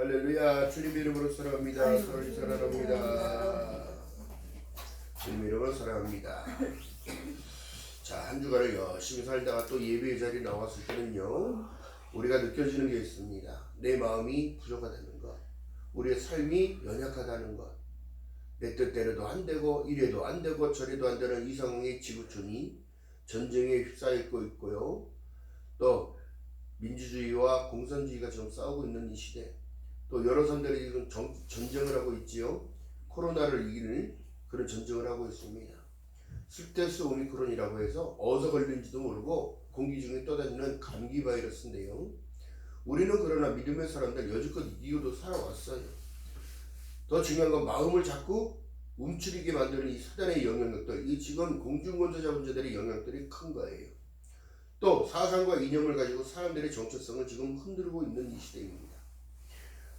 할렐루야. 주님 이름으로 사랑합니다. 서로 사랑합니다. 주님 이름으로 사랑합니다. 자, 한 주간을 열심히 살다가 또 예배의 자리에 나왔을 때는요, 우리가 느껴지는 게 있습니다. 내 마음이 부족하다는 것, 우리의 삶이 연약하다는 것, 내 뜻대로도 안 되고 이래도 안 되고 저래도 안 되는 이 상황의 지구촌이 전쟁에 휩싸이고 있고요. 또 민주주의와 공산주의가 지금 싸우고 있는 이 시대, 또 여러 사람들이 지금 전쟁을 하고 있지요. 코로나를 이기는 그런 전쟁을 하고 있습니다. 스텔스 오미크론이라고 해서 어디서 걸린지도 모르고 공기 중에 떠다니는 감기 바이러스인데요. 우리는 그러나 믿음의 사람들 여지껏 이기고도 살아왔어요. 더 중요한 건 마음을 자꾸 움츠리게 만드는 이 사단의 영향력들, 이 지금 공중권조 자본자들의 영향들이 큰 거예요. 또 사상과 이념을 가지고 사람들의 정체성을 지금 흔들고 있는 이 시대입니다.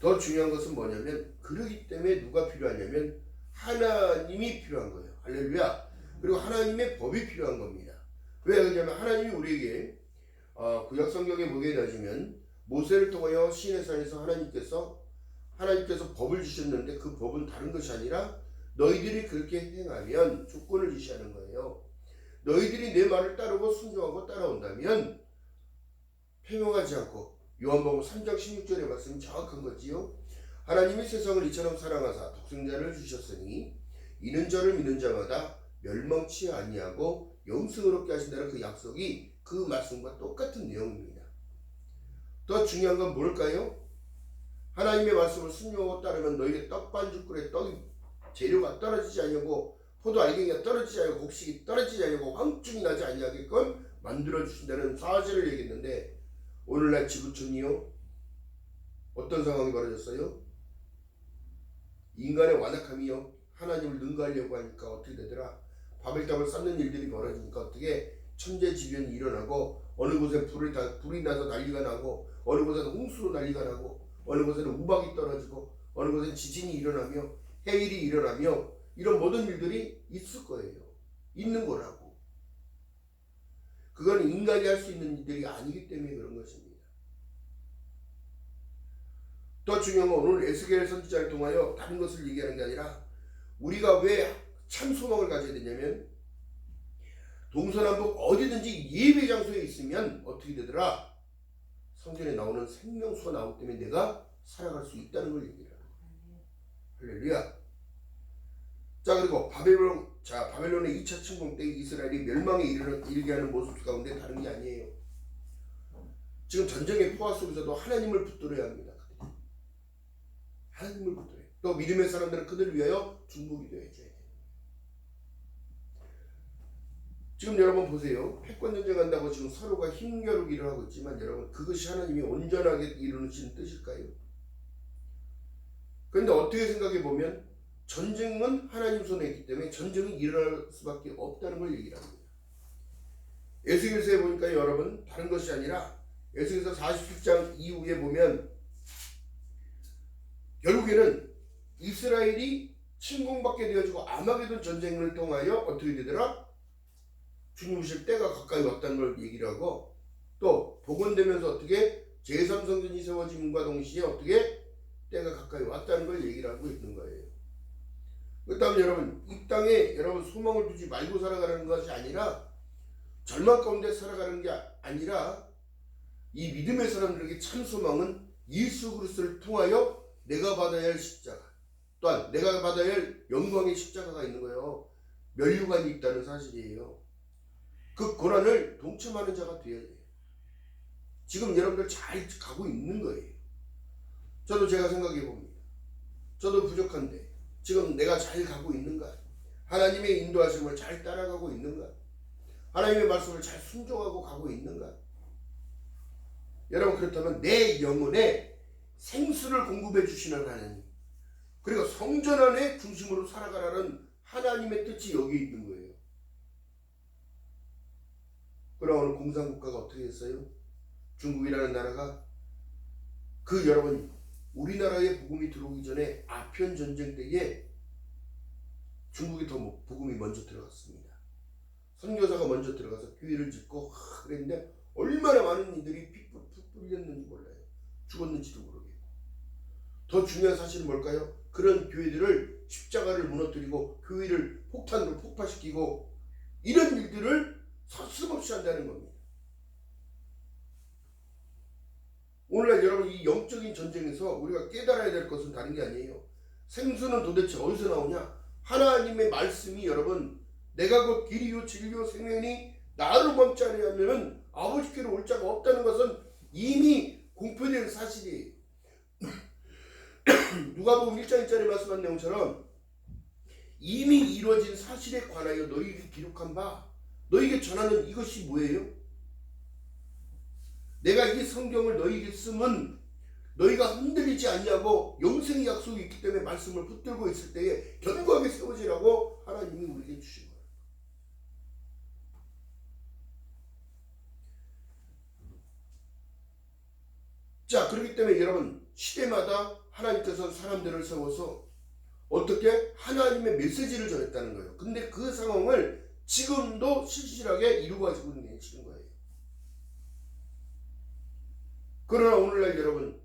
더 중요한 것은 뭐냐면, 그러기 때문에 누가 필요하냐면 하나님이 필요한 거예요. 할렐루야. 그리고 하나님의 법이 필요한 겁니다. 왜 그러냐면 하나님이 우리에게 구약 성경에 보게 되면 모세를 통하여 시내 산에서 하나님께서 법을 주셨는데, 그 법은 다른 것이 아니라 너희들이 그렇게 행하면, 조건을 지시하는 거예요. 너희들이 내 말을 따르고 순종하고 따라온다면 패망하지 않고, 요한복음 3장 16절의 말씀이 정확한 거지요. 하나님이 세상을 이처럼 사랑하사 독생자를 주셨으니 이는 저를 믿는 자마다 멸망치 아니하고 영생을 얻게 하신다는 그 약속이 그 말씀과 똑같은 내용입니다. 더 중요한 건 뭘까요? 하나님의 말씀을 순종하고 따르면 너희의 떡반죽굴에 떡이 재료가 떨어지지 아니하고 포도 알갱이가 떨어지지 아니하고 곡식이 떨어지지 아니하고 황충이 나지 아니하게끔 만들어 주신다는 사실을 얘기했는데, 오늘날 지구촌이요, 어떤 상황이 벌어졌어요? 인간의 완악함이요, 하나님을 능가하려고 하니까 어떻게 되더라? 바벨탑을 쌓는 일들이 벌어지니까 어떻게 천재지변이 일어나고, 어느 곳에 불이 나서 난리가 나고, 어느 곳에는 홍수로 난리가 나고, 어느 곳에는 우박이 떨어지고, 어느 곳에는 지진이 일어나며 해일이 일어나며, 이런 모든 일들이 있을 거예요. 있는 거라고. 그건 인간이 할 수 있는 일들이 아니기 때문에 그런 것입니다. 더 중요한 건 오늘 에스겔 선지자를 통하여 다른 것을 얘기하는 게 아니라, 우리가 왜 참 소망을 가져야 되냐면, 동서남북 어디든지 예배 장소에 있으면 어떻게 되더라? 성전에 나오는 생명수가 나오기 때문에 내가 살아갈 수 있다는 걸 얘기를 하는 거예요. 할렐루야. 자, 그리고 바벨론의 2차 침공 때 이스라엘이 멸망에 이르게 하는 모습 가운데 다른 게 아니에요. 지금 전쟁의 포화 속에서도 하나님을 붙들어야 합니다. 하나님을 붙들어야. 또 믿음의 사람들은 그들을 위하여 중보기도 해줘야 돼요. 지금 여러분 보세요. 패권 전쟁한다고 지금 서로가 힘겨루기를 하고 있지만, 여러분 그것이 하나님이 온전하게 이루시는 뜻일까요? 그런데 어떻게 생각해 보면 전쟁은 하나님 손에 있기 때문에 전쟁이 일어날 수밖에 없다는 걸 얘기를 합니다. 에스겔서에 보니까 여러분 다른 것이 아니라, 에스겔서 47장 이후에 보면 결국에는 이스라엘이 침공받게 되어지고 아마게돈 전쟁을 통하여 어떻게 되더라? 주님 오실 때가 가까이 왔다는 걸 얘기를 하고, 또 복원되면서 어떻게 제3성전이 세워짐과 동시에 어떻게 때가 가까이 왔다는 걸 얘기를 하고 있는 거예요. 그렇다면 여러분, 이 땅에 여러분 소망을 두지 말고 살아가는 것이 아니라, 절망 가운데 살아가는 게 아니라, 이 믿음의 사람들에게 참 소망은 예수 그리스도를 통하여 내가 받아야 할 십자가, 또한 내가 받아야 할 영광의 십자가가 있는 거예요. 면류관이 있다는 사실이에요. 그 고난을 동참하는 자가 되어야 돼요. 지금 여러분들 잘 가고 있는 거예요. 저도 제가 생각해 봅니다. 저도 부족한데 지금 내가 잘 가고 있는가? 하나님의 인도하심을 잘 따라가고 있는가? 하나님의 말씀을 잘 순종하고 가고 있는가? 여러분, 그렇다면 내 영혼에 생수를 공급해 주시는 하나님, 그리고 성전 안에 중심으로 살아가라는 하나님의 뜻이 여기 있는 거예요. 그러나 오늘 공산국가가 어떻게 했어요? 중국이라는 나라가 여러분, 우리나라에 복음이 들어오기 전에 아편 전쟁 때에 중국이 더 복음이 먼저 들어갔습니다. 선교사가 먼저 들어가서 교회를 짓고 그랬는데 얼마나 많은 이들이 피 뿌렸는지 몰라요. 죽었는지도 모르겠고. 더 중요한 사실은 뭘까요? 그런 교회들을 십자가를 무너뜨리고 교회를 폭탄으로 폭파시키고 이런 일들을 서슴없이 한다는 겁니다. 오늘날 여러분 이 영적인 전쟁에서 우리가 깨달아야 될 것은 다른 게 아니에요. 생수는 도대체 어디서 나오냐? 하나님의 말씀이 여러분 내가 곧 길이요 진리요 생명이니 나를 멈지 아니하면 아버지께로 올 자가 없다는 것은 이미 공표된 사실이에요. 누가복음 1장 1절에 말씀한 내용처럼 이미 이루어진 사실에 관하여 너희에게 기록한 바 너희에게 전하는 이것이 뭐예요? 내가 이 성경을 너희에게 쓰면 너희가 흔들리지 않냐고 영생의 약속이 있기 때문에 말씀을 붙들고 있을 때에 견고하게 세워지라고 하나님이 우리에게 주신 거예요. 자, 그렇기 때문에 여러분 시대마다 하나님께서 사람들을 세워서 어떻게 하나님의 메시지를 전했다는 거예요. 근데 그 상황을 지금도 실실하게 이루어가지고 계시는 거예요. 그러나 오늘날 여러분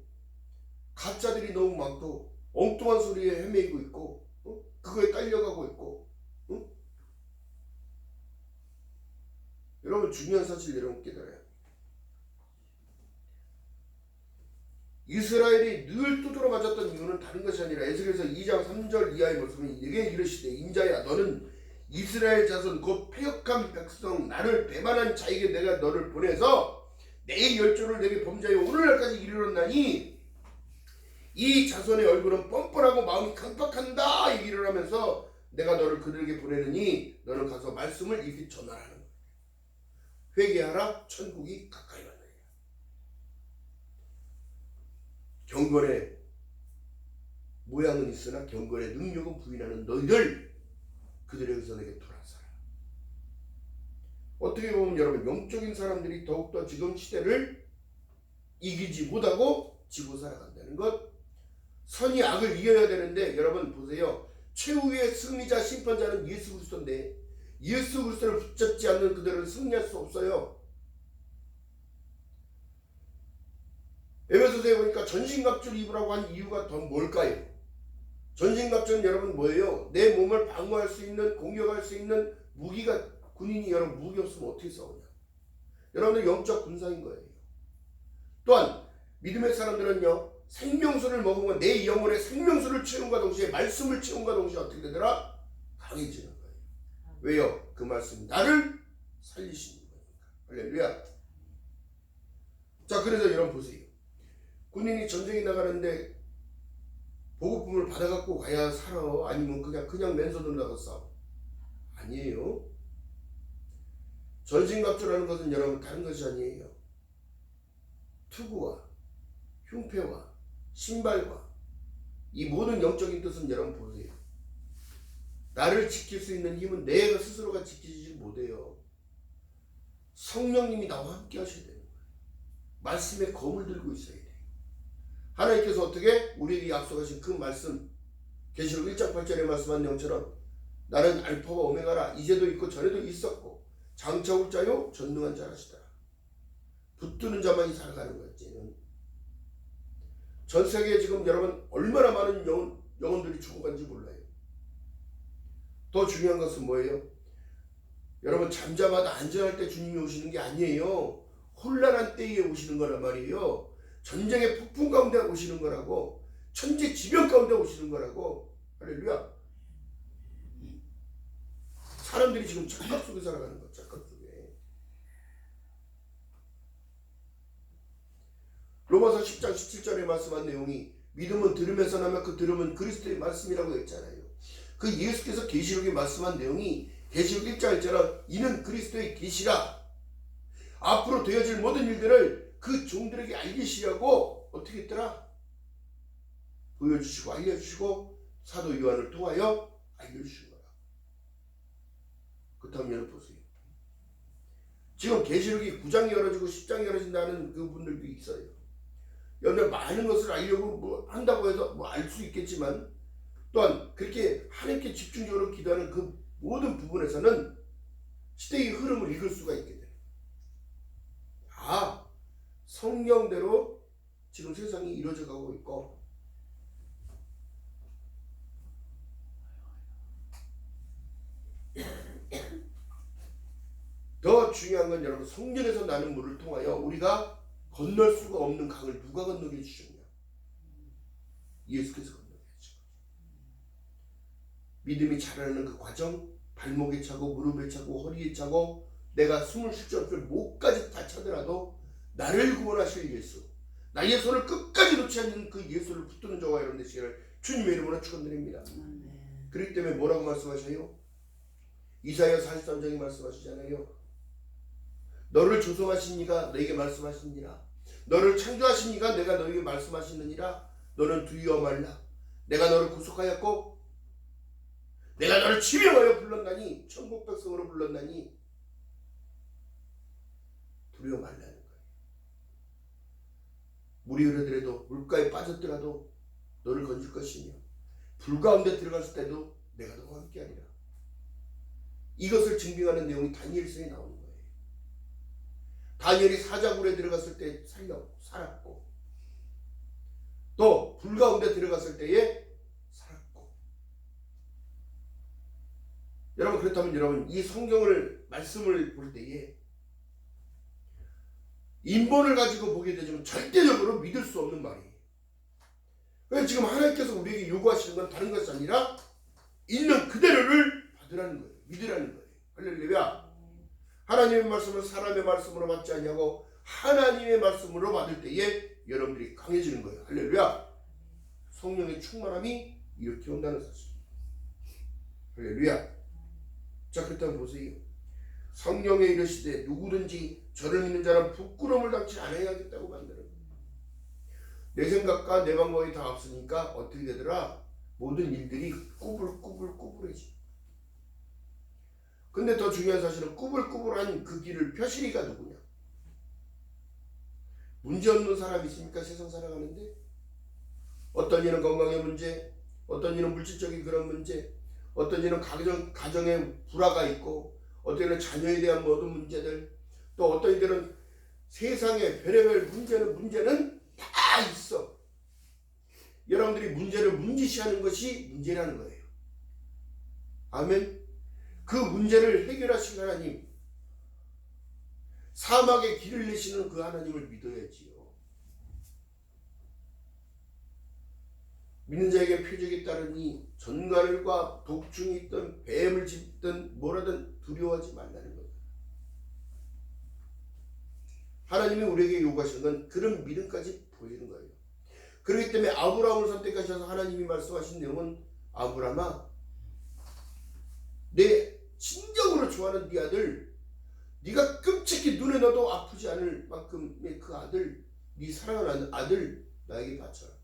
가짜들이 너무 많고 엉뚱한 소리에 헤매이고 있고 그거에 딸려가고 있고 여러분 중요한 사실 여러분 깨달아요. 이스라엘이 늘 두드러 맞았던 이유는 다른 것이 아니라 에스겔서 2장 3절 이하의 말씀은 내게 이르시되 인자야 너는 이스라엘 자손 곧 패역한 백성 나를 배반한 자에게 내가 너를 보내서 내 열조를 내게 범죄하여 오늘날까지 이르렀나니 이 자손의 얼굴은 뻔뻔하고 마음이 강팍한다 얘기를 하면서 내가 너를 그들에게 보내느니 너는 가서 말씀을 이렇게 전하라는 거야. 회개하라 천국이 가까이 왔느니라. 경건의 모양은 있으나 경건의 능력은 부인하는 너희들 그들에게서 내게 돌아서라. 어떻게 보면 여러분 영적인 사람들이 더욱더 지금 시대를 이기지 못하고 지고 살아간다는 것. 선이 악을 이겨야 되는데 여러분 보세요. 최후의 승리자 심판자는 예수 그리스도인데 예수 그리스도를 붙잡지 않는 그들은 승리할 수 없어요. 에베소서에 보니까 전신갑주를 입으라고 한 이유가 더 뭘까요? 전신갑주는 여러분 뭐예요? 내 몸을 방어할 수 있는 공격할 수 있는 무기가 군인이 여러분 무기 없으면 어떻게 싸우냐? 여러분들 영적 군사인 거예요. 또한 믿음의 사람들은요 생명수를 먹으면 내 영혼의 생명수를 채움과 동시에 말씀을 채움과 동시에 어떻게 되더라? 강해지는 거예요. 왜요? 그 말씀이 나를 살리시는 거니까. 할렐루야. 자, 그래서 여러분 보세요. 군인이 전쟁에 나가는데 보급품을 받아갖고 가야 살아? 아니면 그냥 맨손으로 나가서 싸워? 아니에요. 전신갑주라는 것은 여러분 다른 것이 아니에요. 투구와 흉패와 신발과 이 모든 영적인 뜻은 여러분 보세요. 나를 지킬 수 있는 힘은 내가 스스로가 지키지 못해요. 성령님이 나와 함께 하셔야 되는 거예요. 말씀의 검을 들고 있어야 돼요. 하나님께서 어떻게 우리에게 약속하신 그 말씀 계시록 1장 8절에 말씀한 내용처럼 나는 알파와 오메가라 이제도 있고 전에도 있었고 장차 올 자요 전능한 자라시더라. 붙드는 자만이 살아가는 거예요. 전 세계에 지금 여러분 얼마나 많은 영혼들이 죽어간지 몰라요. 더 중요한 것은 뭐예요? 여러분 잠자마다 안전할 때 주님이 오시는 게 아니에요. 혼란한 때에 오시는 거란 말이에요. 전쟁의 폭풍 가운데 오시는 거라고. 천재지변 가운데 오시는 거라고. 할렐루야. 사람들이 지금 착각 속에 살아가는 거. 착각 속에. 로마서 10장 17절에 말씀한 내용이 믿음은 들으면서 나면 그 들음은 그리스도의 말씀이라고 했잖아요. 그 예수께서 계시록에 말씀한 내용이 계시록 1장 1절은 이는 그리스도의 계시라. 앞으로 되어질 모든 일들을 그 종들에게 알리시려고 어떻게 했더라? 보여주시고 알려주시고 사도 요한을 통하여 알려주신 거라. 그렇다면 여러분 보세요. 지금 계시록이 9장이 열어지고 10장이 열어진다는 그 분들도 있어요. 여러분 많은 것을 알려고 한다고 해서 알 수 있겠지만 또한 그렇게 하나님께 집중적으로 기도하는 그 모든 부분에서는 시대의 흐름을 읽을 수가 있게 돼요. 아, 성령대로 지금 세상이 이루어져 가고 있고 중요한 건 여러분, 성령에서 나는 물을 통하여 우리가 건널 수가 없는 강을 누가 건너게 해주셨냐? 예수께서 건너게 해주셨죠. 믿음이 자라는 그 과정, 발목에 차고 무릎에 차고 허리에 차고 내가 숨을 쉴 수 없을 목까지 다 차더라도 나를 구원하실 예수, 나의 손을 끝까지 놓지 않는 그 예수를 붙드는 저와 여러분 되시기를 주님의 이름으로 축원드립니다. 그렇기 때문에 뭐라고 말씀하셔요? 이사야 43장에 말씀하시잖아요. 너를 조성하신 이가 너에게 말씀하시니라. 너를 창조하신 이가 내가 너에게 말씀하시느니라. 너는 두려워 말라. 내가 너를 구속하였고 내가 너를 지명하여 불렀나니, 천국 백성으로 불렀나니 두려워 말라는 거예요. 물이 흐르더라도 물가에 빠졌더라도 너를 건질 것이며 불 가운데 들어갔을 때도 내가 너와 함께하리라. 이것을 증빙하는 내용이 다니엘서에 나오는 거예요. 다니엘이 사자굴에 들어갔을 때 살았고 또 불 가운데 들어갔을 때에 살았고. 여러분, 그렇다면 여러분, 이 성경을 말씀을 볼 때에 인본을 가지고 보게 되지만 절대적으로 믿을 수 없는 말이에요. 그래서 지금 하나님께서 우리에게 요구하시는 건 다른 것이 아니라 있는 그대로를 받으라는 거예요. 믿으라는 거예요. 할렐루야. 하나님의 말씀을 사람의 말씀으로 받지 아니하고 하나님의 말씀으로 받을 때에 여러분들이 강해지는 거예요. 할렐루야. 성령의 충만함이 이렇게 온다는 사실. 할렐루야. 자, 그렇다면 보세요. 성령에 이르시되 누구든지 저를 믿는 자는 부끄러움을 당치 않아야겠다고 만드는 거예요. 내 생각과 내 방법이 다 없으니까 어떻게 되더라? 모든 일들이 꾸불꾸불꾸불해지. 근데 더 중요한 사실은 꾸불꾸불한 그 길을 펴시리가 누구냐? 문제없는 사람이 있습니까? 세상 살아가는데 어떤 이는 건강의 문제, 어떤 이는 물질적인 그런 문제, 어떤 이는 가정에 불화가 있고, 어떤 이는 자녀에 대한 모든 문제들, 또 어떤 이들은 세상에 별의별 문제는 다 있어. 여러분들이 문제를 문지시하는 것이 문제라는 거예요. 아멘. 그 문제를 해결하신 하나님, 사막에 길을 내시는 그 하나님을 믿어야지요. 믿는 자에게 표적이 따르니 전갈과 독중이 있든 뱀을 짚든 뭐라든 두려워하지 말라는 거예요. 하나님이 우리에게 요구하시는 건 그런 믿음까지 보이는 거예요. 그렇기 때문에 아브라함을 선택하셔서 하나님이 말씀하신 내용은, 아브라함아, 내 진정으로 좋아하는 네 아들, 네가 끔찍히 눈에 넣어도 아프지 않을 만큼의 그 아들, 네 사랑하는 아들 나에게 바쳐라.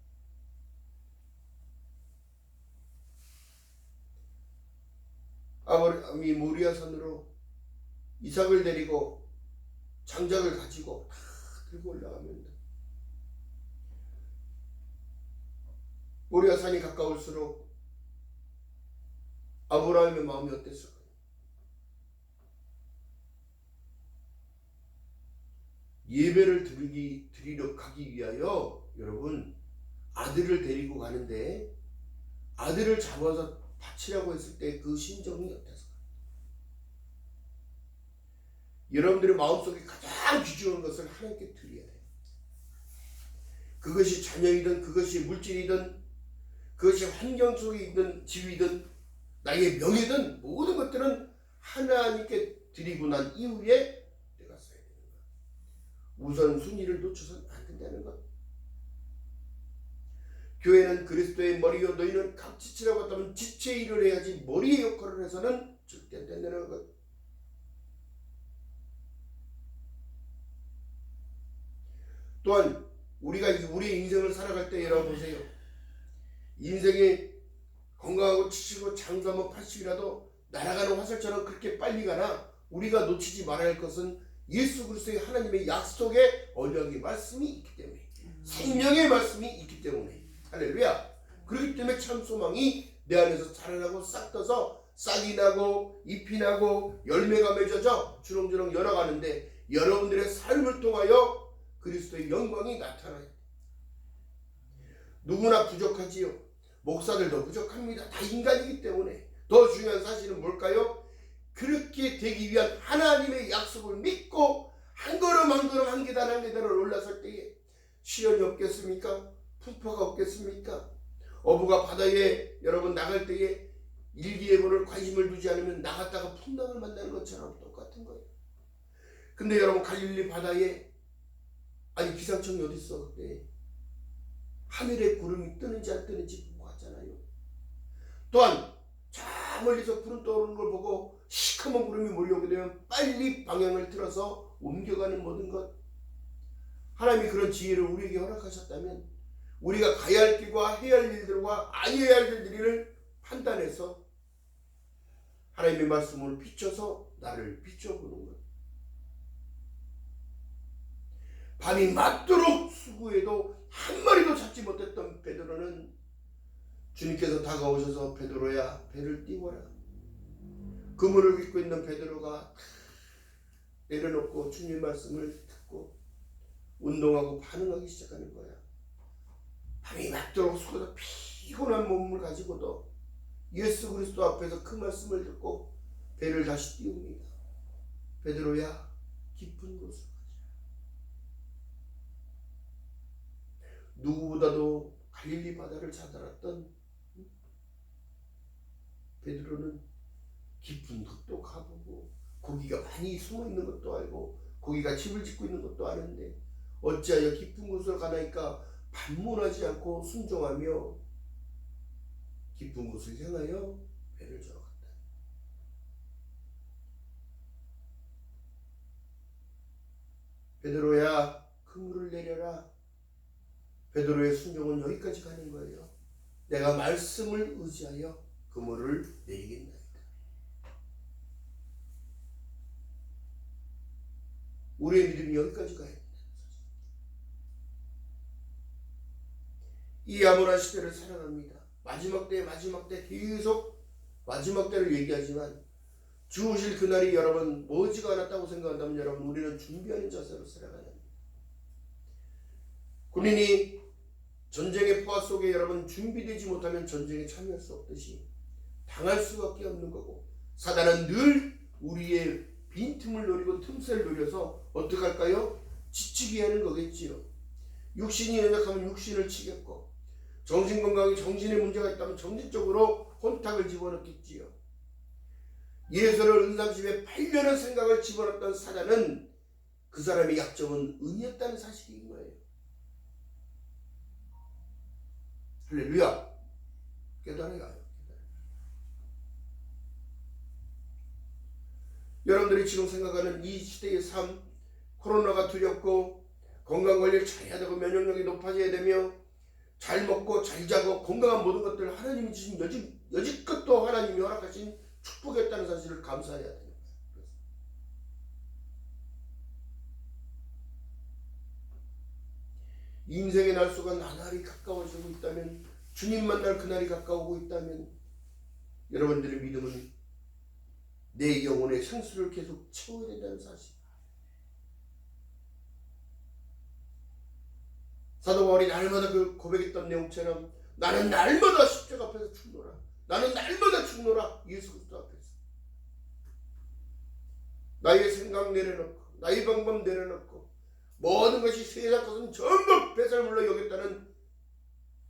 아브라함이 모리아 산으로 이삭을 데리고 장작을 가지고 다 들고 올라가면 모리아 산이 가까울수록 아브라함의 마음이 어땠을까요? 예배를 드리러 가기 위하여 여러분 아들을 데리고 가는데 아들을 잡아서 바치라고 했을 때 그 심정이 어땠을까요? 여러분들의 마음속에 가장 귀중한 것을 하나님께 드려야 돼요. 그것이 자녀이든 그것이 물질이든 그것이 환경 속에 있는 지위든 나의 명예든 모든 것들은 하나님께 드리고 난 이후에 내가 써야 되는 것. 우선 순위를 놓쳐서는 안 된다는 것. 교회는 그리스도의 머리요 너희는 각 지체라고 했다면 지체의 일을 해야지 머리의 역할을 해서는 절대 안 된다는 것. 또한 우리가 우리의 인생을 살아갈 때 여러분 보세요. 인생이 건강하고 지치고 장수하면 80이라도 날아가는 화살처럼 그렇게 빨리 가나 우리가 놓치지 말아야 할 것은 예수 그리스도의 하나님의 약속의 언약의 말씀이 있기 때문에, 생명의 말씀이 있기 때문에. 할렐루야. 그렇기 때문에 참 소망이 내 안에서 자라나고 싹 떠서 싹이 나고 잎이 나고 열매가 맺어져 주렁주렁 열어가는데 여러분들의 삶을 통하여 그리스도의 영광이 나타나요. 누구나 부족하지요. 목사들도 부족합니다. 다 인간이기 때문에. 더 중요한 사실은 뭘까요? 그렇게 되기 위한 하나님의 약속을 믿고 한 걸음 한 걸음 한 계단 한 계단을 올라설 때에 시련이 없겠습니까? 풍파가 없겠습니까? 어부가 바다에 여러분 나갈 때에 일기예보를 관심을 두지 않으면 나갔다가 풍랑을 만나는 것처럼 똑같은 거예요. 근데 여러분 갈릴리 바다에 아니 기상청이 어디 있어? 그때 하늘에 구름이 뜨는지 안 뜨는지 보고 갔잖아요. 또한 저 멀리서 구름 떠오르는 걸 보고 시커먼 구름이 몰려오게 되면 빨리 방향을 틀어서 옮겨가는 모든 것, 하나님이 그런 지혜를 우리에게 허락하셨다면 우리가 가야 할 길과 해야 할 일들과 아니해야 할 일들을 판단해서 하나님의 말씀을 비춰서 나를 비춰보는 것. 밤이 맞도록 수고해도 한 마리도 잡지 못했던 베드로는 주님께서 다가오셔서 베드로야 배를 띄워라. 그물을 깃고 있는 베드로가 내려놓고 주님의 말씀을 듣고 운동하고 반응하기 시작하는 거야. 밤이 맞도록 수고해도 피곤한 몸을 가지고도 예수 그리스도 앞에서 그 말씀을 듣고 배를 다시 띄웁니다. 베드로야 깊은 곳으로 가자. 누구보다도 갈릴리 바다를 잘 알았던 베드로는 깊은 곳도 가보고 고기가 많이 숨어있는 것도 알고 고기가 집을 짓고 있는 것도 아는데 어찌하여 깊은 곳을 가나이까 반문하지 않고 순종하며 깊은 곳을 향하여 배를 저어 갔다. 베드로야 그물을 내려라. 베드로의 순종은 여기까지 가는 거예요. 내가 말씀을 의지하여 그물을 내리겠나이다. 우리의 믿음이 여기까지 가야 된다는 사실. 이 암울한 시대를 살아갑니다. 마지막 때 계속 마지막 때를 얘기하지만 주 오실 그날이 여러분 머지가 않았다고 생각한다면 여러분 우리는 준비하는 자세로 살아가야 합니다. 군인이 전쟁의 포화 속에 여러분 준비되지 못하면 전쟁에 참여할 수 없듯이 당할 수밖에 없는 거고, 사단은 늘 우리의 빈틈을 노리고 틈새를 노려서 어떻게 할까요? 지치게 하는 거겠지요. 육신이 연약하면 육신을 치겠고, 정신건강에 정신에 문제가 있다면 정신적으로 혼탁을 집어넣겠지요. 예수를 은삼십에 8년의 생각을 집어넣었던 사단은 그 사람의 약점은 은이었다는 사실인 거예요. 할렐루야. 깨달아요. 여러분들이 지금 생각하는 이 시대의 삶, 코로나가 두렵고 건강관리를 잘해야 되고 면역력이 높아져야 되며 잘 먹고 잘 자고 건강한 모든 것들 하나님이 주신 여지껏 또 하나님이 허락하신 축복이었다는 사실을 감사해야 돼요. 인생의 날수가 나날이 가까워지고 있다면, 주님 만날 그날이 가까우고 있다면 여러분들의 믿음은 내 영혼의 생수를 계속 채워야 된다는 사실. 사도 바울이 날마다 그 고백했던 내용처럼 나는 날마다 십자가 앞에서 죽노라. 나는 날마다 죽노라. 예수 그리스도 앞에서. 나의 생각 내려놓고 나의 방법 내려놓고 모든 것이 세상 것은 전부 배설물로 여겼다는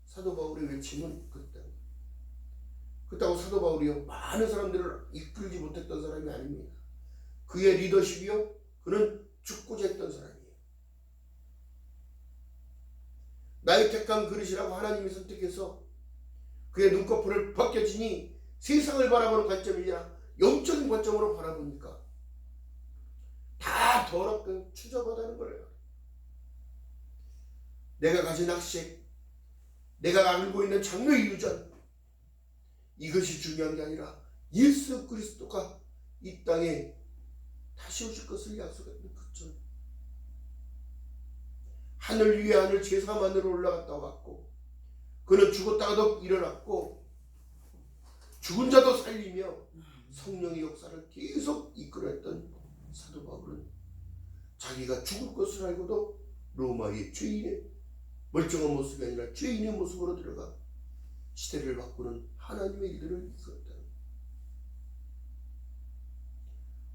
사도 바울의 외침은 그렇다고 사도 바울이요 많은 사람들을 이끌지 못했던 사람이 아닙니다. 그의 리더십이요 그는 죽고자 했던 사람이에요. 나의 택한 그릇이라고 하나님이 선택해서 그의 눈꺼풀을 벗겨지니 세상을 바라보는 관점이 아니라 영적인 관점으로 바라보니까 다 더럽고 추잡하다는 거예요. 내가 가진 학식, 내가 알고 있는 장래의 유전, 이것이 중요한 게 아니라 예수 그리스도가 이 땅에 다시 오실 것을 약속했던 그점. 하늘 위에 하늘 제3하늘로 올라갔다 왔고, 그는 죽었다가도 일어났고 죽은 자도 살리며 성령의 역사를 계속 이끌어했던 사도 바울은 자기가 죽을 것을 알고도 로마의 죄인의 멀쩡한 모습이 아니라 죄인의 모습으로 들어가 시대를 바꾸는 하나님의 일들을 이끌었다.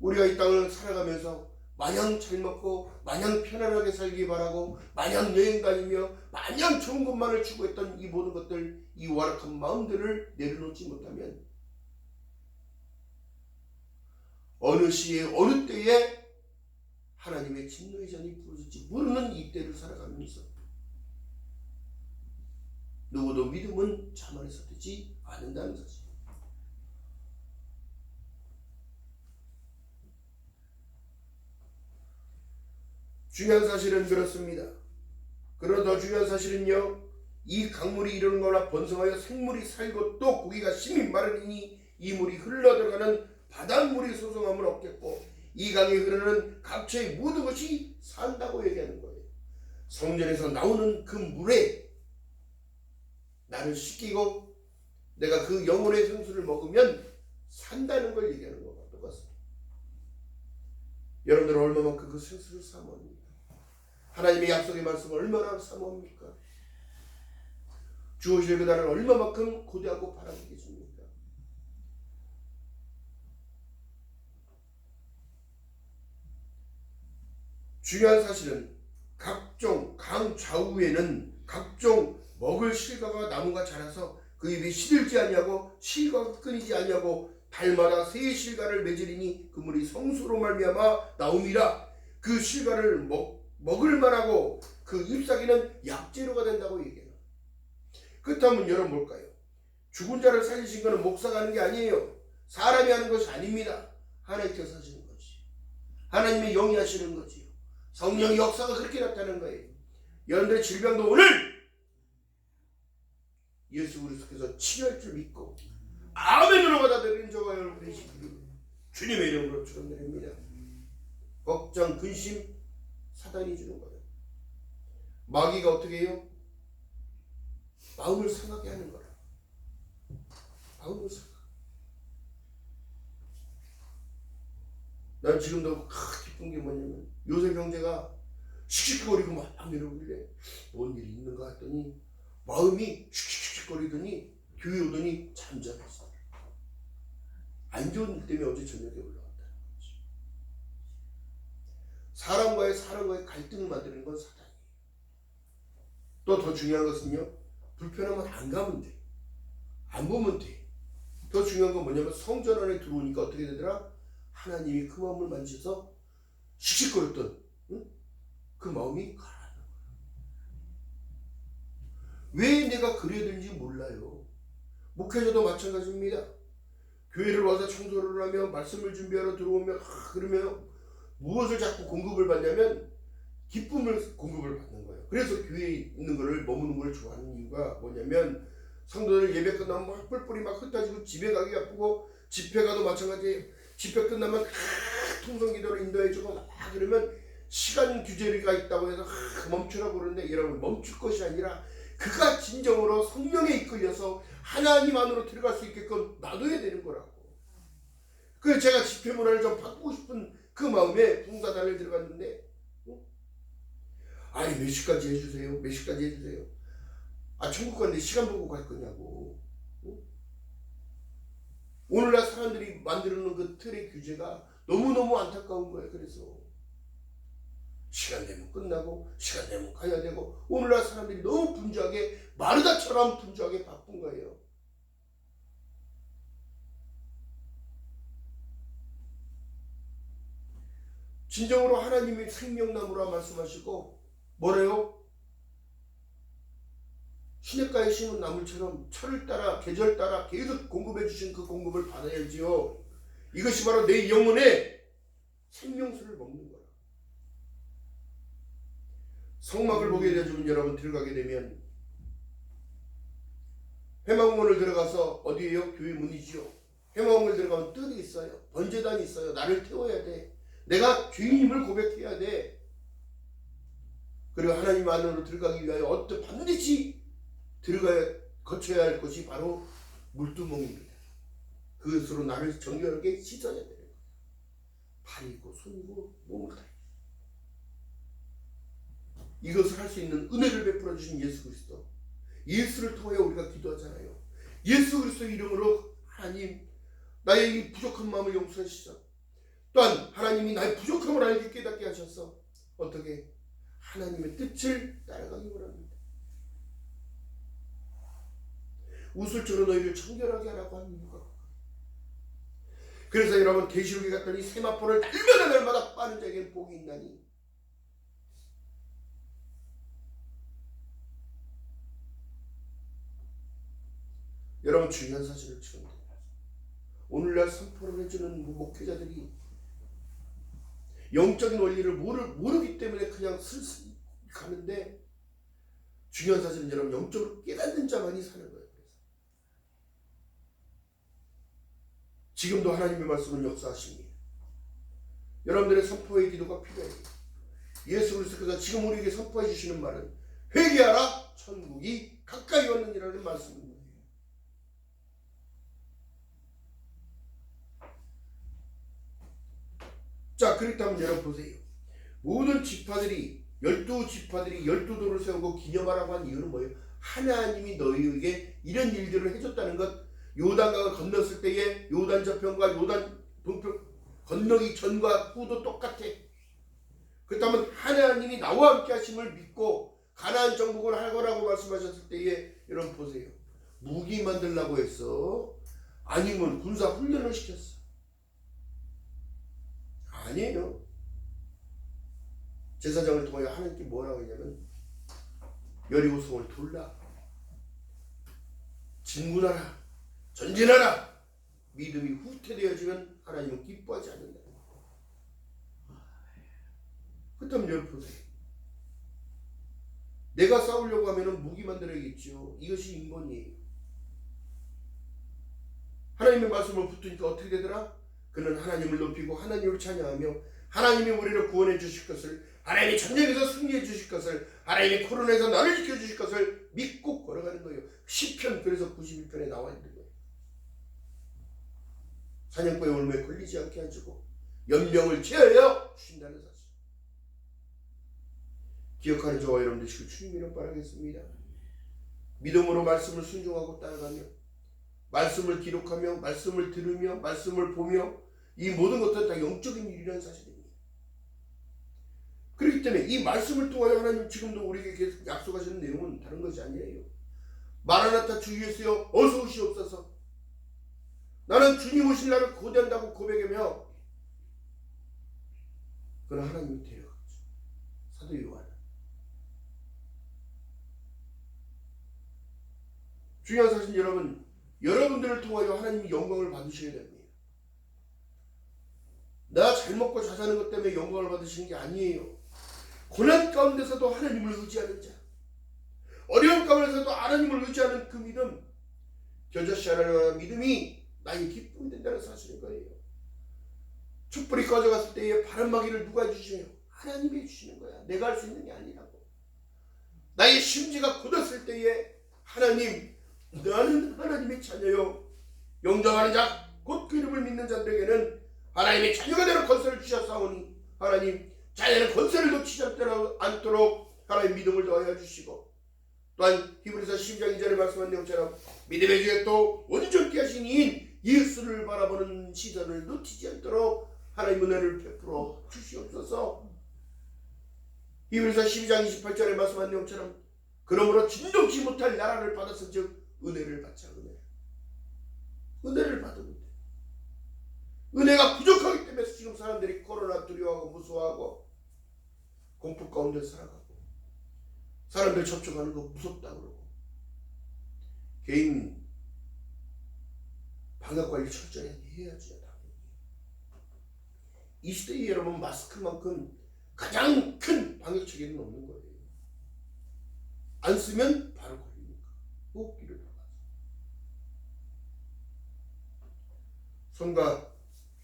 우리가 이 땅을 살아가면서 마냥 잘 먹고 마냥 편안하게 살기 바라고 마냥 여행 다니며 마냥 좋은 것만을 추구했던 이 모든 것들, 이 완악한 마음들을 내려놓지 못하면 어느 시에 어느 때에 하나님의 진노의 잔이 부어질지 모르는 이 때를 살아가면서 누구도 믿음은 참 안에서 되지 않는다는 사실. 중요한 사실은 그렇습니다. 그러나 더 중요한 사실은요, 이 강물이 이르는 거나 번성하여 생물이 살고 또 고기가 심히 마르니 이 물이 흘러들어가는 바닷물이 소성함을 얻겠고 이 강에 흐르는 각처의 모든 것이 산다고 얘기하는 거예요. 성전에서 나오는 그 물에 나를 씻기고 내가 그 영혼의 생수를 먹으면 산다는 걸 얘기하는 것과 똑같습니다. 여러분들은 얼마만큼 그 생수를 사모합니까? 하나님의 약속의 말씀을 얼마나 사모합니까? 주오실 그날을 얼마만큼 고대하고 바라고 계십니까? 중요한 사실은 각종 강 좌우에는 각종 먹을 실과가 나무가 자라서 그 잎이 시들지 아니하고 실과가 끊이지 아니하고 달마다 새 실과를 맺으리니 그 물이 성수로 말미암아 나옴이라. 그 실과를 먹을 만하고 그 잎사귀는 약재료가 된다고 얘기해요. 그렇다면 여러분 볼까요? 죽은 자를 살리신 것은 목사가 하는 게 아니에요. 사람이 하는 것이 아닙니다. 하나님께서 하시는 거지. 하나님의 영이 하시는 거지요. 성령의 역사가 그렇게 나타나는 거예요. 여러분들의 질병도 오늘 예수 그리스도께서 치료할 줄 믿고 아멘으로 받아들이는 저와 여러분 되시기를 주님의 이름으로 축원드립니다. 걱정, 근심 사단이 주는 거예요. 마귀가 어떻게 해요? 마음을 상하게 하는 거라. 마음을 상하게. 난 지금도 기쁜 게 뭐냐면 요새 경제가 씩씩거리고 막 내려오길래 뭔 일이 있는가 했더니 마음이 씩씩거리더니 교회 오더니 잠잠했어. 안 좋은 일 때문에 어제 저녁에 올라왔다는 거지. 사람과의 갈등을 만드는 건 사단이에요. 또 더 중요한 것은요, 불편하면 안 가면 돼. 안 보면 돼. 더 중요한 건 뭐냐면 성전 안에 들어오니까 어떻게 되더라? 하나님이 그 마음을 만지셔서 씩씩거렸던 그 마음이 가라앉는 거야. 왜 내가 그래야 되는지 몰라요. 목회자도 마찬가지입니다. 교회를 와서 청소를 하며 말씀을 준비하러 들어오면 그러면 무엇을 자꾸 공급을 받냐면 기쁨을 공급을 받는 거예요. 그래서 교회에 있는 거를 머무는 걸 좋아하는 이유가 뭐냐면 성도들 예배 끝나면 막 뿔뿔이 막 흩어지고 집에 가기 바쁘고 집회 가도 마찬가지예요. 집회 끝나면 통성기도를 인도해주고 막 그러면 시간 규제가 있다고 해서 멈추라고 그러는데 여러분 멈출 것이 아니라 그가 진정으로 성령에 이끌려서 하나님 안으로 들어갈 수 있게끔 놔둬야 되는 거라고. 그래서 제가 집회 문화를 좀 바꾸고 싶은 그 마음에 봉사단을 들어갔는데 아니 몇 시까지 해주세요. 몇 시까지 해주세요. 아 천국 가는데 시간 보고 갈 거냐고. 오늘날 사람들이 만들어놓은 그 틀의 규제가 너무너무 안타까운 거예요. 그래서 시간 되면 끝나고 시간 되면 가야 되고 오늘날 사람들이 너무 분주하게 마르다처럼 분주하게 바쁜 거예요. 진정으로 하나님이 생명나무라 말씀하시고 뭐래요? 시냇가에 심은 나물처럼 철을 따라 계절 따라 계속 공급해 주신 그 공급을 받아야지요. 이것이 바로 내 영혼의 생명수를 먹는 거라. 성막을 보게 되면 여러분 들어가게 되면 회막문을 들어가서 어디에요? 교회 문이지요. 회막문을 들어가면 뜰이 있어요. 번제단이 있어요. 나를 태워야 돼. 내가 주인임을 고백해야 돼. 그리고 하나님 안으로 들어가기 위하여 반드시 거쳐야 할 것이 바로 물두멍입니다. 그것으로 나를 정결하게 씻어야 돼요. 발이고 손이고 몸을 다. 이것을 할 수 있는 은혜를 베풀어 주신 예수 그리스도. 예수를 통하여 우리가 기도하잖아요. 예수 그리스도 이름으로 하나님 나의 이 부족한 마음을 용서하시죠. 또한 하나님이 나의 부족함을 알게 깨닫게 하셔서 어떻게 하나님의 뜻을 따라가기 원합니다. 웃을 줄은 너희를 청결하게 하라고 하는 이유가 그래서 여러분 계시록에 갔더니 세마포를 날마다 날마다 빠는 자에게는 복이 있나니 여러분 중요한 사실을 지금 오늘날 선포를 해주는 목회자들이 영적인 원리를 모르기 때문에 그냥 슬슬 가는데 중요한 사실은 여러분 영적으로 깨닫는 자만이 사는 거예요. 지금도 하나님의 말씀은 역사하십니다. 여러분들의 선포의 기도가 필요해요. 예수 그리스도께서 지금 우리에게 선포해 주시는 말은 회개하라 천국이 가까이 왔느니라는 말씀입니다. 자, 그렇다면 여러분 보세요. 모든 지파들이 12지파들이 12돌을 세우고 기념하라고 한 이유는 뭐예요? 하나님이 너희에게 이런 일들을 해줬다는 것. 요단강을 건넜을 때에 요단 저편과 요단 동편 건너기 전과 후도 똑같아. 그렇다면 하나님이 나와 함께 하심을 믿고 가나안 정복을 할 거라고 말씀하셨을 때에 여러분 보세요. 무기 만들라고 했어? 아니면 군사 훈련을 시켰어? 아니에요. 제사장을 통하여 하나님께 뭐라고 했냐면 여리고성을 돌라, 진군하라, 전진하라. 믿음이 후퇴되어지면 하나님은 기뻐하지 않는다. 그렇다면 여러분 보세요. 내가 싸우려고 하면 무기 만들어야겠죠. 이것이 인본이에요. 하나님의 말씀을 붙으니까 어떻게 되더라? 그는 하나님을 높이고 하나님을 찬양하며 하나님이 우리를 구원해 주실 것을, 하나님이 전쟁에서 승리해 주실 것을, 하나님이 코로나에서 나를 지켜 주실 것을 믿고 걸어가는 거예요. 시편 그래서 91편에 나와 있는 거예요. 사냥꾼의 울음에 걸리지 않게 해주고 연병을 제하여 주신다는 사실. 기억하는 저와 여러분 되시길 주님 이름 바라겠습니다. 믿음으로 말씀을 순종하고 따라가며 말씀을 기록하며 말씀을 들으며 말씀을 보며 이 모든 것들은 다 영적인 일이라는 사실입니다. 그렇기 때문에 이 말씀을 통하여 하나님 지금도 우리에게 계속 약속하시는 내용은 다른 것이 아니에요. 마라나타 주 예수여 어서 오시옵소서. 나는 주님 오실 날을 고대한다고 고백하며 그러나 하나님이 데려갔죠. 사도 요한. 중요한 사실 여러분, 여러분들을 통하여 하나님이 영광을 받으셔야 됩니다. 나 잘 먹고 잘 사는 것 때문에 영광을 받으시는 게 아니에요. 고난 가운데서도 하나님을 의지하는 자, 어려운 가운데서도 하나님을 의지하는 그 믿음, 겨자씨 하나님의 믿음이 나의 기쁨이 된다는 사실인 거예요. 촛불이 꺼져갔을 때에 바람막이를 누가 해주세요? 하나님이 해주시는 거야. 내가 할 수 있는 게 아니라고. 나의 심지가 굳었을 때에 하나님, 나는 하나님의 자녀요. 영접하는 자, 곧 그 이름을 믿는 자들에게는 하나님의 자녀가 되는 권세를 주셨사오니 하나님, 자녀는 권세를 놓치지 않도록 하나님 믿음을 더하여 주시고, 또한 히브리서 12장 2절에 말씀한 내용처럼 믿음의 주에 또 온전케 하신 이인 예수를 바라보는 시선을 놓치지 않도록 하나님 은혜를 베풀어 주시옵소서. 히브리서 12장 28절에 말씀한 내용처럼 그러므로 진동치 못할 나라를 받았은 즉 은혜를 받자. 은혜를 받으면 돼. 은혜가 부족하기 때문에 지금 사람들이 코로나 두려워하고 무서워하고 공포 가운데 살아가고 사람들 접촉하는 거 무섭다 그러고 개인 방역관리 철저히 해야지. 이 시대에 여러분 마스크만큼 가장 큰 방역 체계는 없는 거예요. 안 쓰면 바로 걸리니까. 호흡기를 들어가서 손과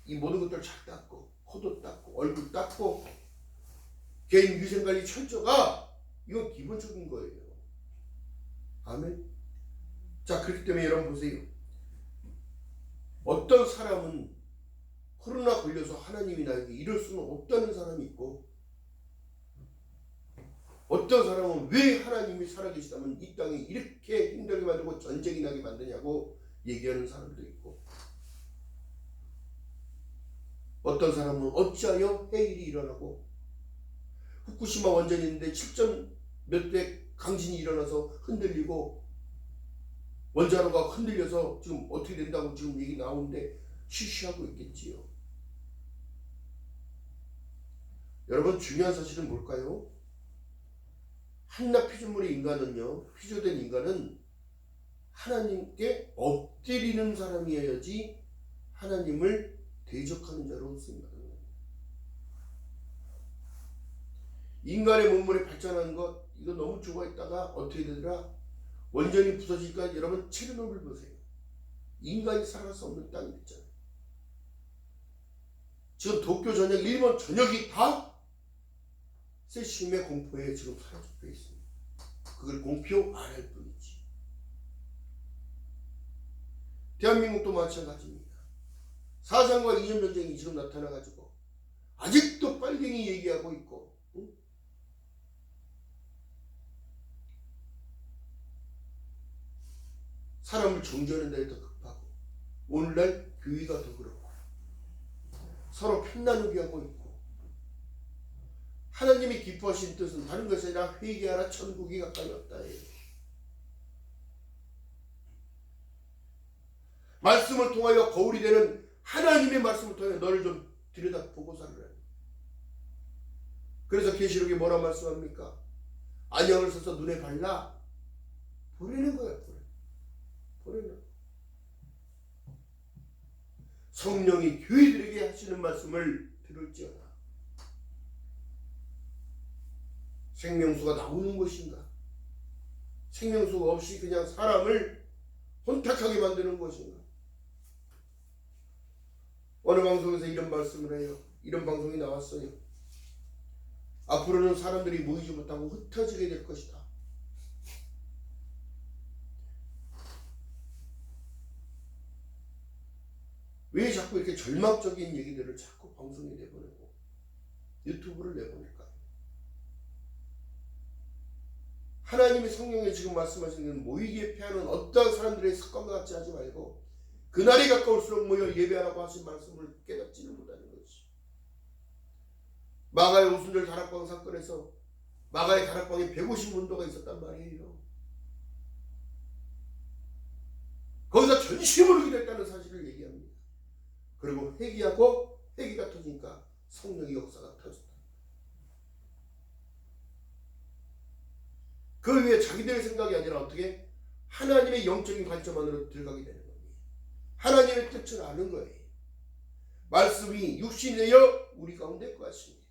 이 모든 것들 잘 닦고 코도 닦고 얼굴 닦고 개인 위생관리 철저가 이건 기본적인 거예요. 아멘. 자, 그렇기 때문에 여러분 보세요. 어떤 사람은 코로나 걸려서 하나님이 나에게 이럴 수는 없다는 사람이 있고, 어떤 사람은 왜 하나님이 살아계시다면 이 땅에 이렇게 힘들게 만들고 전쟁이 나게 만드냐고 얘기하는 사람도 있고, 어떤 사람은 어찌하여 해일이 일어나고 후쿠시마 원전이 있는데 7점 몇 대 강진이 일어나서 흔들리고 원자로가 흔들려서 지금 어떻게 된다고 지금 얘기 나오는데 쉬쉬하고 있겠지요. 여러분 중요한 사실은 뭘까요? 한낱 피조물의 인간은요, 피조된 인간은 하나님께 엎드리는 사람이어야지 하나님을 대적하는 자로 쓰임받는 겁니다. 인간의 몸물이 발전하는 것, 이거 너무 죽어있다가 어떻게 되더라? 원전이 부서지니까 여러분 체르노빌 보세요. 인간이 살아갈 수 없는 땅이 됐잖아요. 지금 도쿄 전역, 일본 전역이 다 세슘의 공포에 지금 사로잡혀 있습니다. 그걸 공표 안 할 뿐이지. 대한민국도 마찬가지입니다. 4.3과 이념 전쟁이 지금 나타나가지고 아직도 빨갱이 얘기하고 있고, 응? 사람을 정죄하는 데에 더 급하고, 오늘날 교회가 더 그렇고, 서로 편나누게 하고 있고, 하나님이 기뻐하신 뜻은 다른 것이 아니라 회개하라 천국이 가까이 왔다예요. 말씀을 통하여 거울이 되는 하나님의 말씀을 통해 너를 좀 들여다보고 살으라. 그래서 계시록에 뭐라 말씀합니까? 안약을 써서 눈에 발라 버리는 거야. 버리는. 성령이 교회들에게 하시는 말씀을 들을지어다. 생명수가 나오는 것인가? 생명수가 없이 그냥 사람을 혼탁하게 만드는 것인가? 어느 방송에서 이런 말씀을 해요. 이런 방송이 나왔어요. 앞으로는 사람들이 모이지 못하고 흩어지게 될 것이다. 왜 자꾸 이렇게 절망적인 얘기들을 자꾸 방송에 내보내고 유튜브를 내보낼까? 하나님의 성령이 지금 말씀하시는 모이기에 패하는 어떤 사람들의 습관과 같이 하지 말고 그날이 가까울수록 모여 예배하라고 하신 말씀을 깨닫지는 못하는 것이. 마가의 오순절 다락방 사건에서 마가의 다락방에 150문도가 있었단 말이에요. 거기서 전심으로 기도했다는 사실을 얘기합니다. 그리고 회개하고 회개가 터지니까 성령의 역사가 터졌다. 그 위에 자기들의 생각이 아니라 어떻게 하나님의 영적인 관점 안으로 들어가게 되는 겁니다. 하나님의 뜻을 아는 거예요. 말씀이 육신이 되어 우리 가운데 거하시니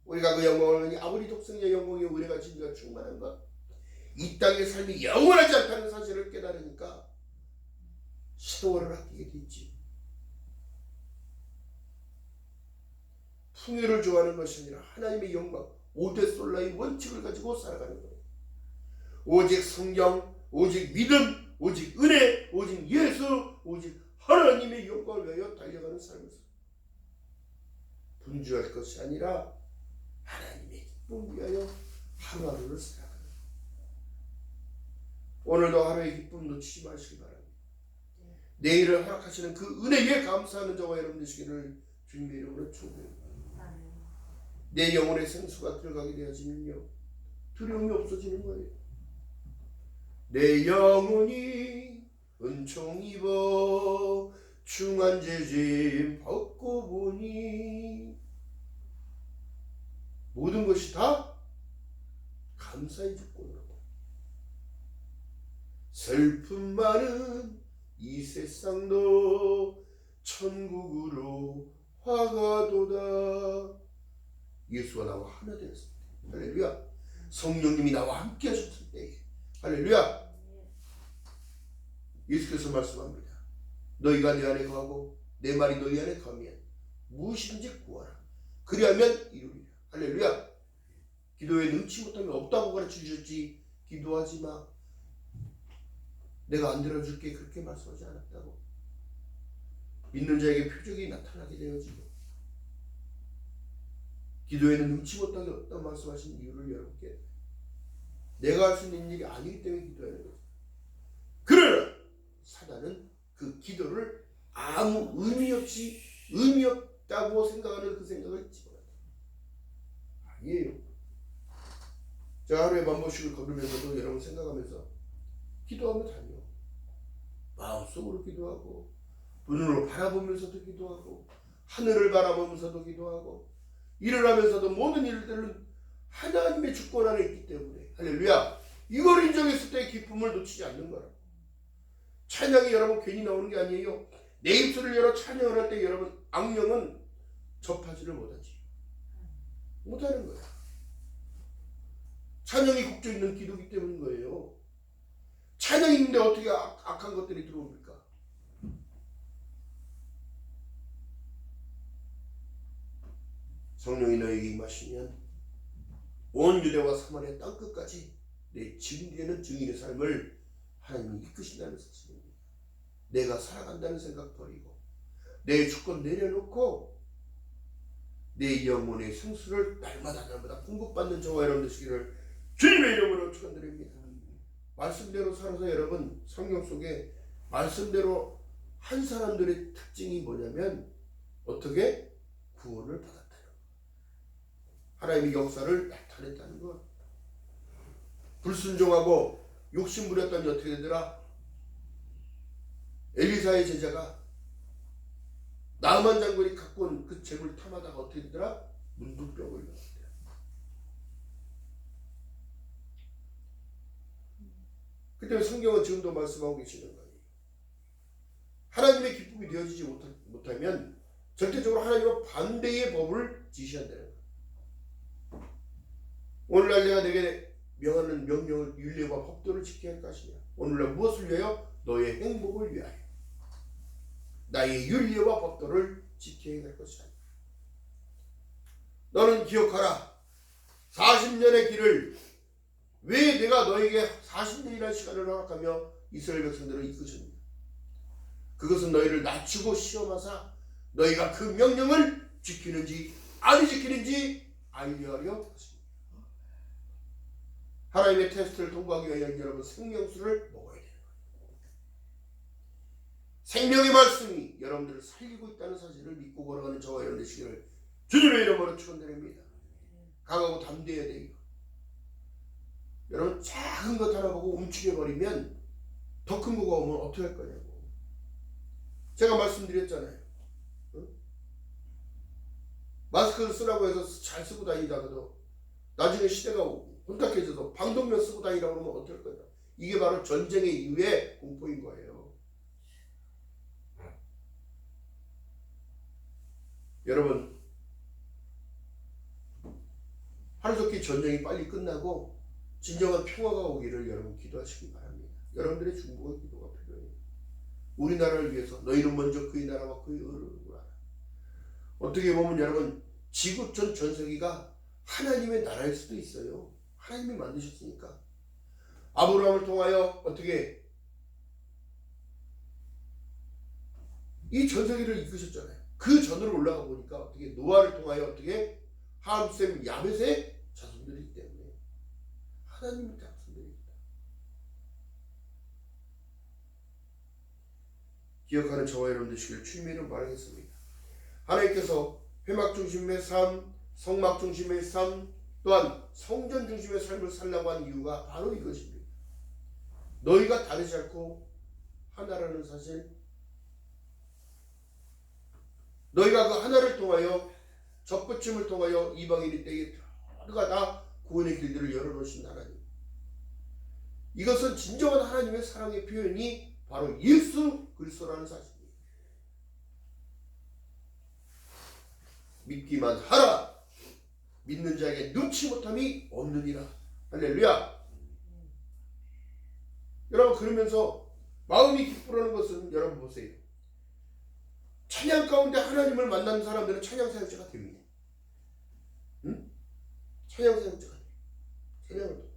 우리가 그 영광을 아버지 독생의 영광의 은혜가 진리가 충만한 것, 이 땅의 삶이 영원하지 않다는 사실을 깨달으니까 세월을 아끼게 됐지. 풍요를 좋아하는 것이 아니라 하나님의 영광, 오데솔라의 원칙을 가지고 살아가는 거예요. 오직 성경, 오직 믿음, 오직 은혜, 오직 예수, 오직 하나님의 영광을 위하여 달려가는 삶을 분주할 것이 아니라 하나님의 기쁨을 위하여 하루하루를 살아가는 거예요. 오늘도 하루의 기쁨 놓치지 마시기 바랍니다. 내일을 허락하시는 그 은혜에 감사하는 저와 여러분 되시기를 주님의 이름으로 축복합니다. 내 영혼의 생수가 들어가게 되어지면요, 두려움이 없어지는 거예요. 내 영혼이 은총 입어 중한 죄짐 벗고 보니 모든 것이 다 감사의 조건으로 슬픔 많은 이 세상도 천국으로 화가도다. 예수가 나와 하나 되었을 때, 할렐루야. 성령님이 나와 함께 하셨을 때, 할렐루야. 예수께서 말씀합니다. 너희가 내 안에 거하고 내 말이 너희 안에 거하면 무엇이든지 구하라. 그리하면 이루리라. 할렐루야. 기도에 능치 못하면 없다고 가르쳐 주셨지. 기도하지 마. 내가 안 들어줄게. 그렇게 말씀하지 않았다고. 믿는 자에게 표적이 나타나게 되어지고, 기도에는 능치 못하게 없다고 말씀하신 이유를 여러분께, 내가 할 수 있는 일이 아니기 때문에 기도하는 거예요. 그러나 사단은 그 기도를 아무 의미 없다 있다고 생각하는 그 생각을 집어넣어요. 아니에요. 제가 하루에 만보씩을 걸으면서도 여러분 생각하면서 기도하면 다녀요. 마음속으로 기도하고 눈으로 바라보면서도 기도하고 하늘을 바라보면서도 기도하고 일을 하면서도 모든 일들은 하나님의 주권 안에 있기 때문에 할렐루야. 이걸 인정했을 때의 기쁨을 놓치지 않는 거라. 찬양이 여러분 괜히 나오는 게 아니에요. 내 입술을 열어 찬양을 할 때 여러분 악령은 접하지를 못하는 거야. 찬양이 국조 있는 기도기 때문인 거예요. 찬양이 있는데 어떻게 악한 것들이 들어옵니까? 성령이 너에게 임하시면 온 유대와 사마리아 땅끝까지 내 증인되는 증인의 삶을 하나님이 이끄신다는 사실입니다. 내가 살아간다는 생각 버리고 내 주권 내려놓고 내 영혼의 생수를 날마다 공급받는 저와 여러분 되시기를 주님의 이름으로 축원드립니다. 말씀대로 살아서 여러분 성경 속에 말씀대로 한 사람들의 특징이 뭐냐면 어떻게 구원을 받았다는 것. 하나님의 역사를 나타냈다는 것. 불순종하고 욕심 부렸더니 어떻게 되더라? 엘리사의 제자가 나만 장군이 갖고 온 그 재물 탐하다가 어떻게 되더라? 문둥병을 일어났대요. 그 때문에 성경은 지금도 말씀하고 계시는 거예요. 하나님의 기쁨이 되어지지 못하면 절대적으로 하나님은 반대의 법을 지시한다는 거예요. 오늘날 내가 내게 명하는 명령을 율례와 법도를 지켜야 할 것이냐. 오늘날 무엇을 위하여? 너의 행복을 위하여. 나의 율례와 법도를 지켜야 할 것이 아니야. 너는 기억하라. 40년의 길을 왜 내가 너에게 40년이라는 시간을 허락하며 이스라엘 백성들을 이끄셨느냐. 그것은 너희를 낮추고 시험하사 너희가 그 명령을 지키는지 안 지키는지 알려하려 하십니다. 하나님의 테스트를 통과하기 위하여 여러분 생명수를 먹어야 돼요. 생명의 말씀이 여러분들을 살리고 있다는 사실을 믿고 걸어가는 저와 여러분 되시기를 주님의 이름으로 축원드립니다. 강하고 담대해야 돼요. 여러분 작은 것 하나 보고 움츠려버리면 더 큰 거가 오면 어떻게 할 거냐고. 제가 말씀드렸잖아요. 응? 마스크를 쓰라고 해서 잘 쓰고 다니다가도 나중에 시대가 혼탁해져서 방독면 쓰고 다니라고 하면 어떨 거냐. 이게 바로 전쟁의 이후의 공포인 거예요. 여러분 하루속히 전쟁이 빨리 끝나고 진정한 평화가 오기를 여러분 기도하시기 바랍니다. 여러분들의 중보의 기도가 필요해요. 우리나라를 위해서 너희는 먼저 그의 나라와 그의 의를 구하라. 어떻게 보면 여러분 지구 전 세계가 하나님의 나라일 수도 있어요. 하나님이 만드셨으니까. 아브라함을 통하여 어떻게 이 전 세계를 이끄셨잖아요. 그 전으로 올라가 보니까 어떻게 노아를 통하여 어떻게 함셈 야벳의 자손들이기 때문에 하나님의 자손들입니다. 기억하는 저와 여러분 되시길 주님의 이름으로 말하겠습니다. 하나님께서 회막 중심의 삶, 성막 중심의 삶, 또한 성전 중심의 삶을 살라고 한 이유가 바로 이것입니다. 너희가 다르지 않고 하나라는 사실, 너희가 그 하나를 통하여 접붙임을 통하여 이방인의 때에 들어가 구원의 길들을 열어놓으신 하나님. 이것은 진정한 하나님의 사랑의 표현이 바로 예수 그리스도라는 사실입니다. 믿기만 하라. 믿는 자에게 눈치 못함이 없느니라. 할렐루야. 여러분 그러면서 마음이 기쁘라는 것은 여러분 보세요. 찬양 가운데 하나님을 만나는 사람들은 찬양 사역자가 됩니다. 응? 찬양 사역자가 돼요. 찬양을.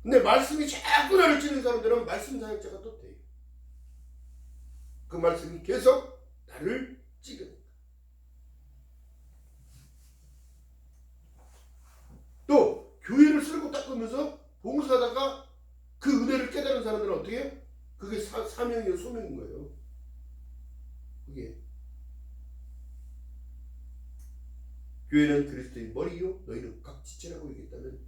근데 말씀이 자꾸 나를 찌는 사람들은 말씀 사역자가 또 돼요. 그 말씀이 계속 나를 찌르는. 또 교회를 쓸고 닦으면서 봉사하다가 그 은혜를 깨달은 사람들은 어떻게 해요? 그게 사명이요 소명인 거예요. 그게 교회는 그리스도의 머리요 너희는 각 지체라고 얘기했다면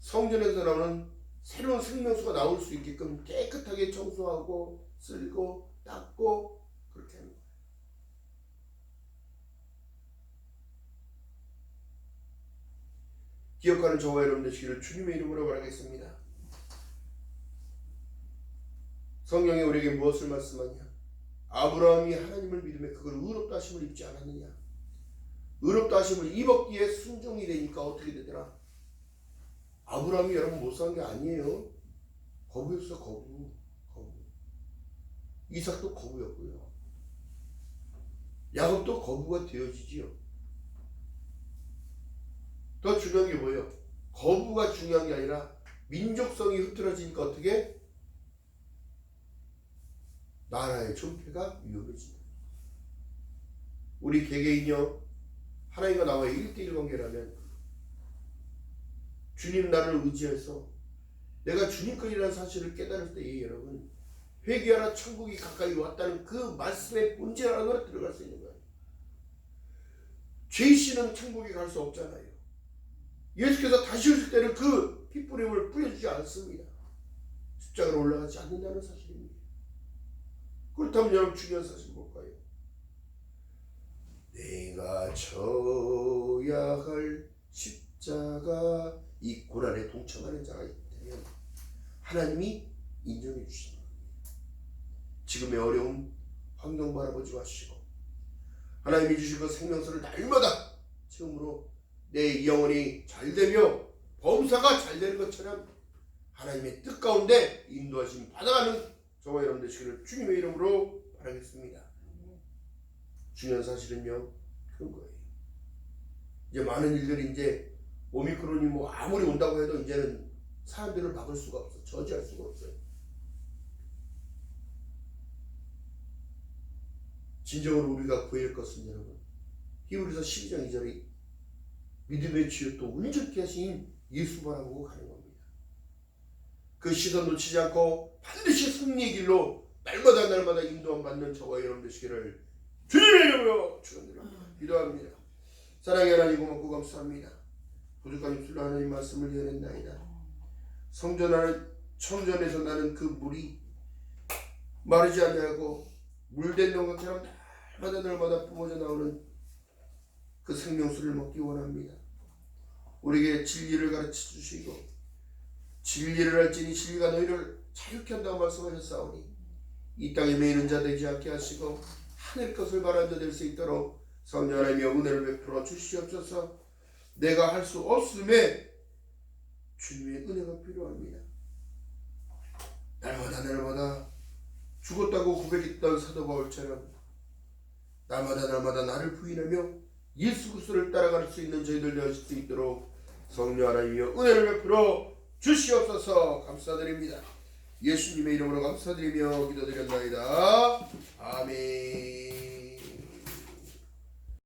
성전에서 나오는 새로운 생명수가 나올 수 있게끔 깨끗하게 청소하고 쓸고 닦고 그렇게 하는 거예요. 기억하는 저와 여러분 되시기를 주님의 이름으로 바라겠습니다. 성경이 우리에게 무엇을 말씀하냐? 아브라함이 하나님을 믿음에 그걸 의롭다 하심을 입지 않았느냐? 의롭다 하심을 입었기에 순종이 되니까 어떻게 되더라? 아브라함이 여러분 못 산 게 아니에요. 거부였어. 거부. 이삭도 거부였고요. 야곱도 거부가 되어지지요. 더 중요한 게 뭐예요? 거부가 중요한 게 아니라 민족성이 흐트러지니까 어떻게? 나라의 존폐가 위험해진다. 우리 개개인요 하나님과 나와의 1대1 관계라면 주님 나를 의지해서 내가 주님 것이라는 사실을 깨달을 때 여러분 회개하라 천국이 가까이 왔다는 그 말씀의 본질 안으로 들어갈 수 있는 거예요. 죄인은 천국에 갈 수 없잖아요. 예수께서 다시 오실 때는 그 핏부림을 뿌려주지 않습니다. 십자가로 올라가지 않는다는 사실입니다. 그렇다면 여러분 중요한 사실 뭘까요? 내가 져야 할 십자가 이 고난에 동참하는 자가 있다면 하나님이 인정해 주시는 겁니다. 지금의 어려운 환경 바라보지 마시고 하나님이 주신 그 생명수를 날마다 처음으로 내 영혼이 잘되며 범사가 잘되는 것처럼 하나님의 뜻 가운데 인도하심 받아가는 저와 여러분 되시기를 주님의 이름으로 바라겠습니다. 중요한 사실은요 그런 거예요. 이제 많은 일들이 이제 오미크론이 뭐 아무리 온다고 해도 이제는 사람들을 막을 수가 없어. 저지할 수가 없어요. 진정으로 우리가 구할 것은 여러분 히브리서 12장 2절에 믿음의 주여 또 온전케 하신 예수 바라보고 가는 겁니다. 그 시선 놓치지 않고 반드시 승리의 길로 날마다 인도함 받는 저와 여러분 되시기를 주님의 이름으로 축원드립니다. 기도합니다. 사랑의 하나님 고맙고 감사합니다. 부족한 입술로 하나님 말씀을 이어냈나이다. 성전에서 나는 그 물이 마르지 아니하고 물된 영광처럼 날마다 뿜어져 나오는 그 생명수를 먹기 원합니다. 우리에게 진리를 가르쳐 주시고 진리를 알지니 진리가 너희를 자유케 한다고 말씀하셨사오니 이 땅에 매이는 자 되지 않게 하시고 하늘 것을 바라는 자 될 수 있도록 성령 하나님의 은혜를 베풀어 주시옵소서. 내가 할 수 없음에 주님의 은혜가 필요합니다. 날마다 죽었다고 고백했던 사도 바울처럼 날마다 나를 부인하며 예수 그리스도를 따라갈 수 있는 저희들 되실 수 있도록 성령 하나님이여 은혜를 베풀어 주시옵소서. 감사드립니다. 예수님의 이름으로 감사드리며 기도드렸나이다. 아멘.